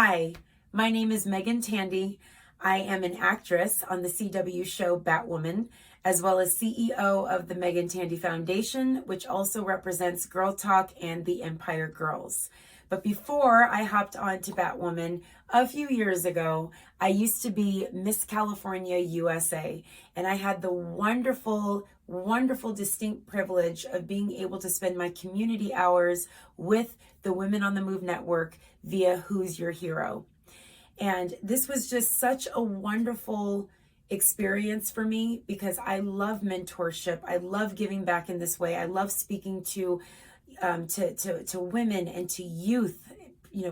Hi, my name is Meagan Tandy. I am an actress on the CW show Batwoman, as well as CEO of the Meagan Tandy Foundation, which also represents Girl Talk and the Empire Girls. But before I hopped on to Batwoman a few years ago, I used to be Miss California USA, and I had the wonderful, distinct privilege of being able to spend my community hours with the Women on the Move Network via Who's Your Hero. And this was just such a wonderful experience for me because I love mentorship. I love giving back in this way. I love speaking to women and to youth,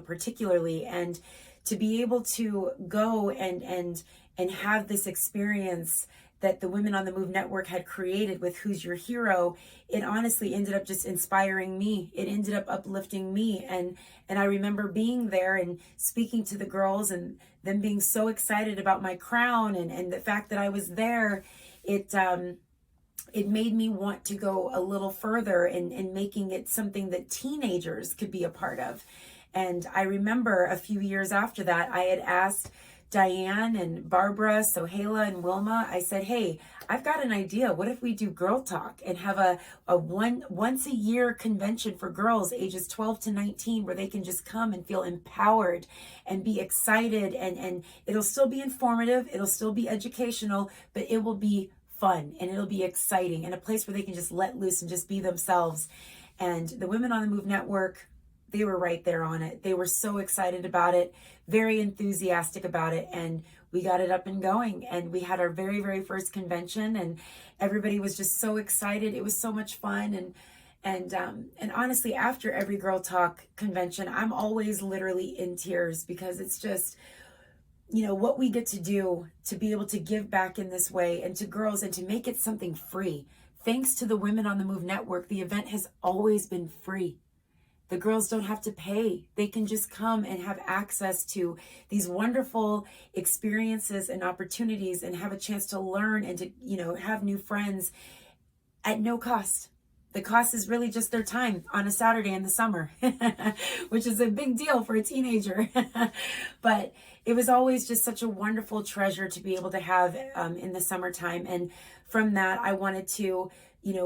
particularly, and to be able to go and have this experience that the Women on the Move Network had created with Who's Your Hero. It honestly ended up just inspiring me. It ended up uplifting me. And I remember being there and speaking to the girls and them being so excited about my crown and the fact that I was there. It made me want to go a little further in making it something that teenagers could be a part of. And I remember a few years after that, I had asked Diane and Barbara, Sohaila and Wilma, I said, hey, I've got an idea. What if we do Girl Talk and have a once a year convention for girls ages 12 to 19 where they can just come and feel empowered and be excited, and it'll still be informative, it'll still be educational, but it will be fun and it'll be exciting and a place where they can just let loose and just be themselves. And the Women on the Move Network, they were right there on it. They were so excited about it, very enthusiastic about it, and we got it up and going. And we had our very, very first convention, and everybody was just so excited. It was so much fun, and honestly, after every Girl Talk convention, I'm always literally in tears because it's just, what we get to do to be able to give back in this way and to girls and to make it something free. Thanks to the Women on the Move Network, the event has always been free. The girls don't have to pay. They can just come and have access to these wonderful experiences and opportunities and have a chance to learn and to, have new friends at no cost. The cost is really just their time on a Saturday in the summer, which is a big deal for a teenager. But it was always just such a wonderful treasure to be able to have in the summertime. And from that, I wanted to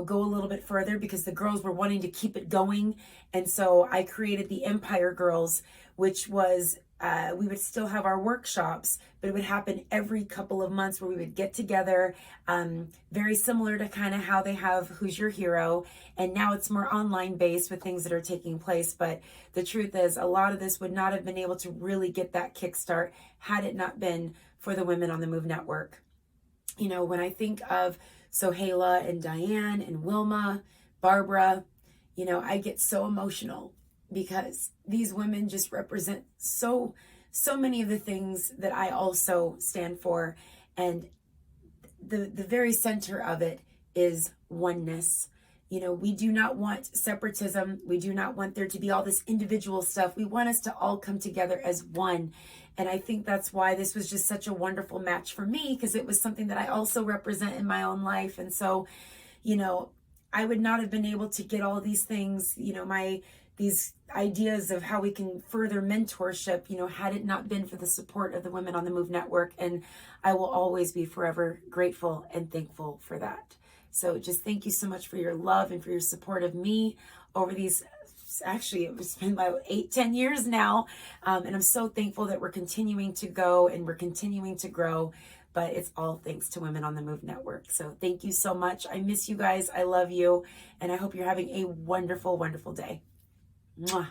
go a little bit further because the girls were wanting to keep it going. And so I created the Empire Girls, which was, we would still have our workshops, but it would happen every couple of months where we would get together, very similar to kind of how they have Who's Your Hero. And now it's more online based with things that are taking place. But the truth is a lot of this would not have been able to really get that kickstart had it not been for the Women on the Move Network. When I think of Sohaila and Diane and Wilma, Barbara, I get so emotional because these women just represent so many of the things that I also stand for. And the very center of it is oneness. We do not want separatism. We do not want there to be all this individual stuff. We want us to all come together as one. And I think that's why this was just such a wonderful match for me, because it was something that I also represent in my own life. And so, I would not have been able to get all these things, these ideas of how we can further mentorship, had it not been for the support of the Women on the Move Network. And I will always be forever grateful and thankful for that. So just thank you so much for your love and for your support of me over these, actually it's been about 8-10 years now. And I'm so thankful that we're continuing to go and we're continuing to grow. But it's all thanks to Women on the Move Network. So thank you so much. I miss you guys. I love you. And I hope you're having a wonderful, wonderful day. Mwah.